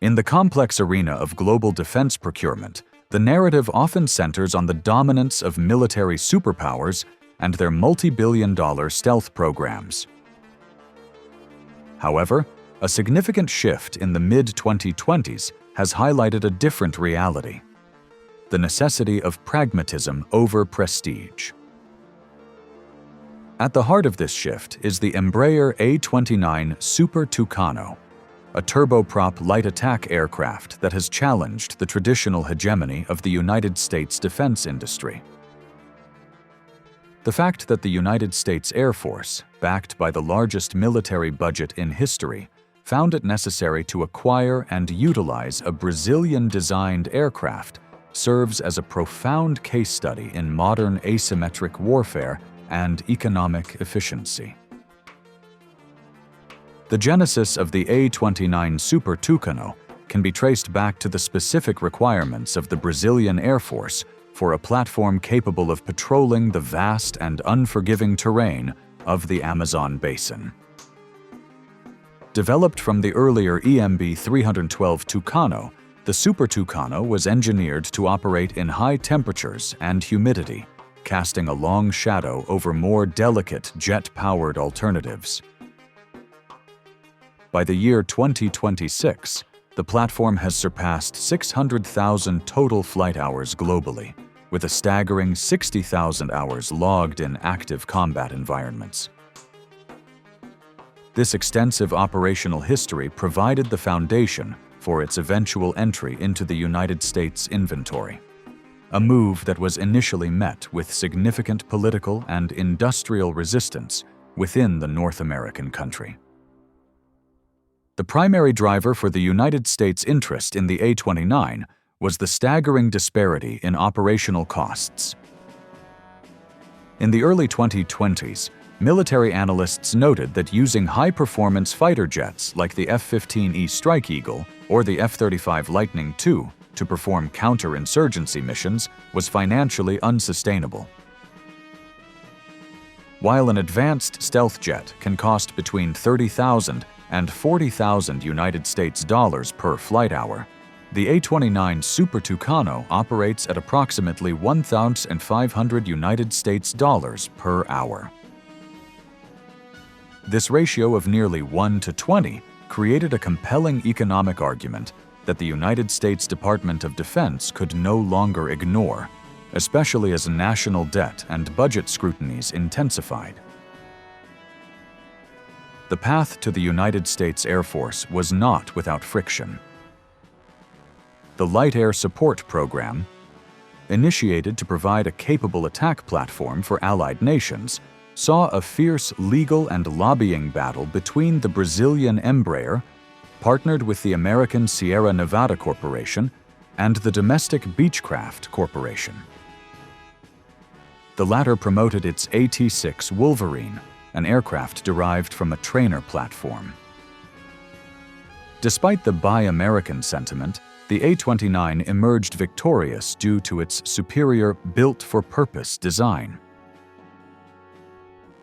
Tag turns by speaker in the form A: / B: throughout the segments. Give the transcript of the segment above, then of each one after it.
A: In the complex arena of global defense procurement, the narrative often centers on the dominance of military superpowers and their multi-billion-dollar stealth programs. However, a significant shift in the mid-2020s has highlighted a different reality: the necessity of pragmatism over prestige. At the heart of this shift is the Embraer A-29 Super Tucano, a turboprop light attack aircraft that has challenged the traditional hegemony of the United States defense industry. The fact that the United States Air Force, backed by the largest military budget in history, found it necessary to acquire and utilize a Brazilian-designed aircraft serves as a profound case study in modern asymmetric warfare and economic efficiency. The genesis of the A-29 Super Tucano can be traced back to the specific requirements of the Brazilian Air Force for a platform capable of patrolling the vast and unforgiving terrain of the Amazon basin. Developed from the earlier EMB 312 Tucano, the Super Tucano was engineered to operate in high temperatures and humidity, casting a long shadow over more delicate jet-powered alternatives. By the year 2026, the platform has surpassed 600,000 total flight hours globally, with a staggering 60,000 hours logged in active combat environments. This extensive operational history provided the foundation for its eventual entry into the United States inventory, a move that was initially met with significant political and industrial resistance within the North American country. The primary driver for the United States' interest in the A-29 was the staggering disparity in operational costs. In the early 2020s, military analysts noted that using high-performance fighter jets like the F-15E Strike Eagle or the F-35 Lightning II to perform counter-insurgency missions was financially unsustainable. While an advanced stealth jet can cost between $30,000 and $40,000 United States dollars per flight hour, the A-29 Super Tucano operates at approximately $1,500 United States dollars per hour. This ratio of nearly 1 to 20 created a compelling economic argument that the United States Department of Defense could no longer ignore, especially as national debt and budget scrutinies intensified. The path to the United States Air Force was not without friction. The Light Air Support Program, initiated to provide a capable attack platform for allied nations, saw a fierce legal and lobbying battle between the Brazilian Embraer, partnered with the American Sierra Nevada Corporation, and the domestic Beechcraft Corporation. The latter promoted its AT-6 Wolverine, an aircraft derived from a trainer platform. Despite the Buy American sentiment, the A-29 emerged victorious due to its superior built-for-purpose design.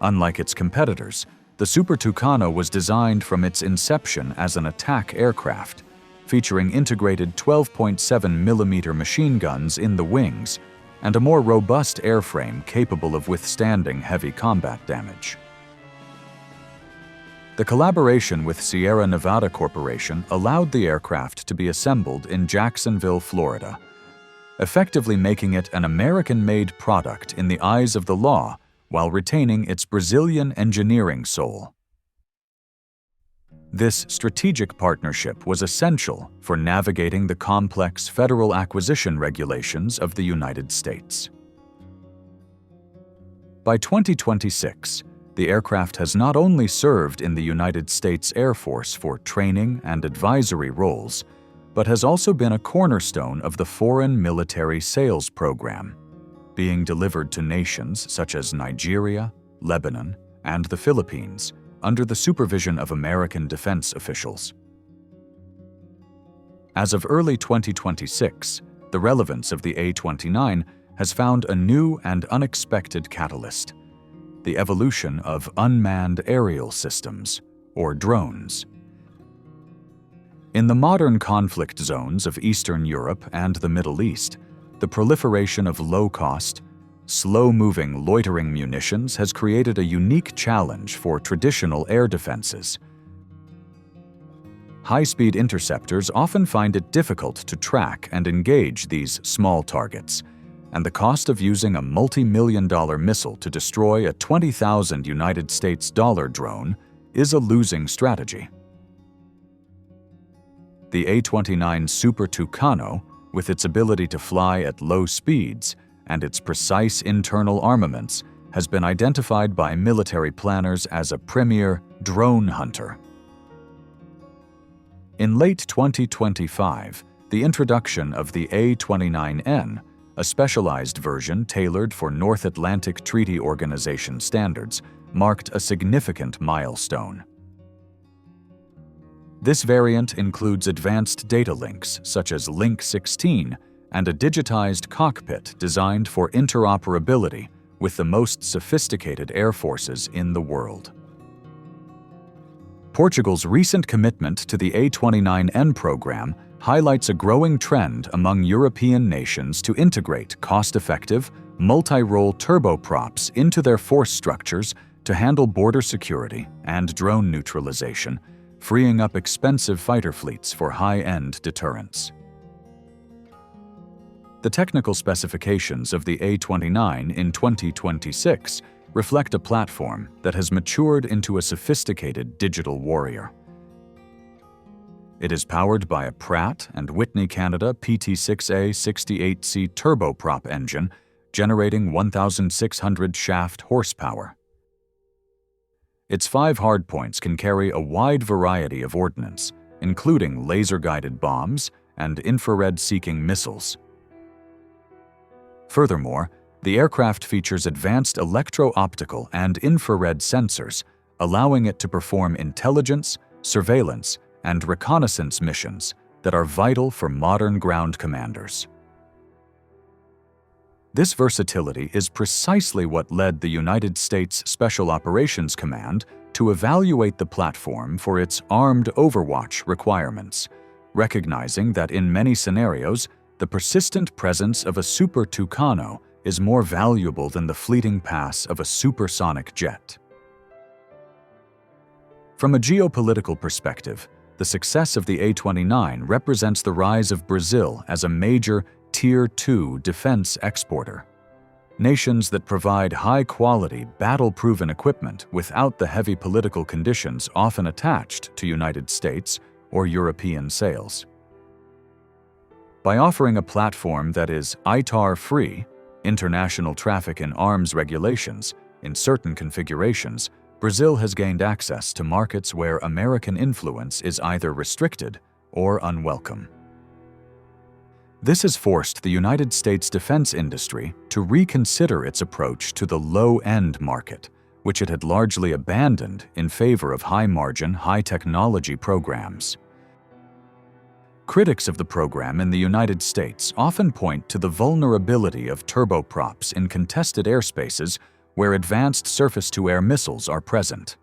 A: Unlike its competitors, the Super Tucano was designed from its inception as an attack aircraft, featuring integrated 12.7mm machine guns in the wings and a more robust airframe capable of withstanding heavy combat damage. The collaboration with Sierra Nevada Corporation allowed the aircraft to be assembled in Jacksonville, Florida, effectively making it an American-made product in the eyes of the law while retaining its Brazilian engineering soul. This strategic partnership was essential for navigating the complex federal acquisition regulations of the United States. By 2026, the aircraft has not only served in the United States Air Force for training and advisory roles, but has also been a cornerstone of the Foreign Military Sales Program, being delivered to nations such as Nigeria, Lebanon, and the Philippines under the supervision of American defense officials. As of early 2026, the relevance of the A-29 has found a new and unexpected catalyst: the evolution of unmanned aerial systems, or drones. In the modern conflict zones of Eastern Europe and the Middle East, the proliferation of low-cost, slow-moving loitering munitions has created a unique challenge for traditional air defenses. High-speed interceptors often find it difficult to track and engage these small targets, and the cost of using a multi-million-dollar missile to destroy a $20,000 drone is a losing strategy. The A-29 Super Tucano, with its ability to fly at low speeds and its precise internal armaments, has been identified by military planners as a premier drone hunter. In late 2025, the introduction of the A-29N, a specialized version tailored for North Atlantic Treaty Organization standards, marked a significant milestone. This variant includes advanced data links such as Link 16 and a digitized cockpit designed for interoperability with the most sophisticated air forces in the world. Portugal's recent commitment to the A-29N program highlights a growing trend among European nations to integrate cost-effective, multi-role turboprops into their force structures to handle border security and drone neutralization, freeing up expensive fighter fleets for high-end deterrence. The technical specifications of the A-29 in 2026 reflect a platform that has matured into a sophisticated digital warrior. It is powered by a Pratt & Whitney Canada PT6A 68C turboprop engine, generating 1,600 shaft horsepower. Its 5 hardpoints can carry a wide variety of ordnance, including laser-guided bombs and infrared-seeking missiles. Furthermore, the aircraft features advanced electro-optical and infrared sensors, allowing it to perform intelligence, surveillance, and reconnaissance missions that are vital for modern ground commanders. This versatility is precisely what led the United States Special Operations Command to evaluate the platform for its armed overwatch requirements, recognizing that in many scenarios, the persistent presence of a Super Tucano is more valuable than the fleeting pass of a supersonic jet. From a geopolitical perspective, the success of the A-29 represents the rise of Brazil as a major Tier 2 defense exporter. Nations that provide high-quality, battle-proven equipment without the heavy political conditions often attached to United States or European sales. By offering a platform that is ITAR-free, international traffic in arms regulations, in certain configurations, Brazil has gained access to markets where American influence is either restricted or unwelcome. This has forced the United States defense industry to reconsider its approach to the low-end market, which it had largely abandoned in favor of high-margin, high-technology programs. Critics of the program in the United States often point to the vulnerability of turboprops in contested airspaces where advanced surface-to-air missiles are present.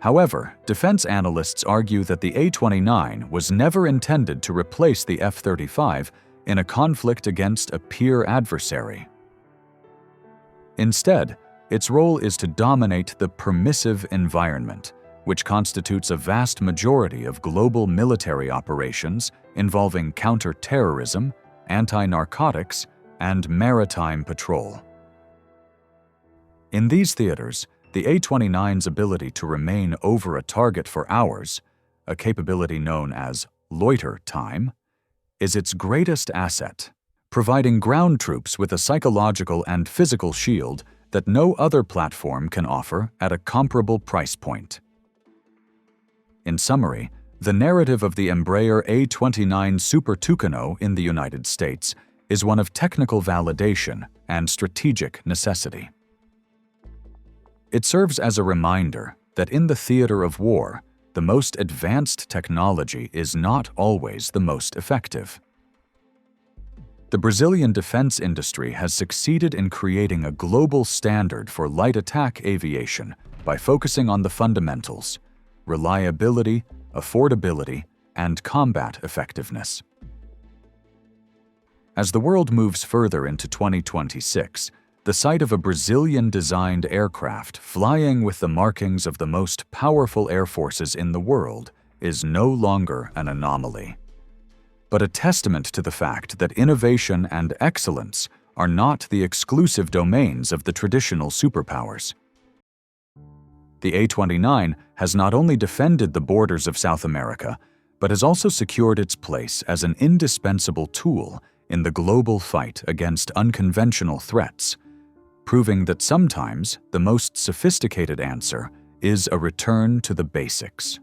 A: However, defense analysts argue that the A-29 was never intended to replace the F-35 in a conflict against a peer adversary. Instead, its role is to dominate the permissive environment, which constitutes a vast majority of global military operations involving counter-terrorism, anti-narcotics, and maritime patrol. In these theaters, the A-29's ability to remain over a target for hours, a capability known as loiter time, is its greatest asset, providing ground troops with a psychological and physical shield that no other platform can offer at a comparable price point. In summary, the narrative of the Embraer A-29 Super Tucano in the United States is one of technical validation and strategic necessity. It serves as a reminder that in the theater of war, the most advanced technology is not always the most effective. The Brazilian defense industry has succeeded in creating a global standard for light attack aviation by focusing on the fundamentals: reliability, affordability, and combat effectiveness. As the world moves further into 2026, the sight of a Brazilian-designed aircraft flying with the markings of the most powerful air forces in the world is no longer an anomaly, but a testament to the fact that innovation and excellence are not the exclusive domains of the traditional superpowers. The A-29 has not only defended the borders of South America, but has also secured its place as an indispensable tool in the global fight against unconventional threats, proving that sometimes the most sophisticated answer is a return to the basics.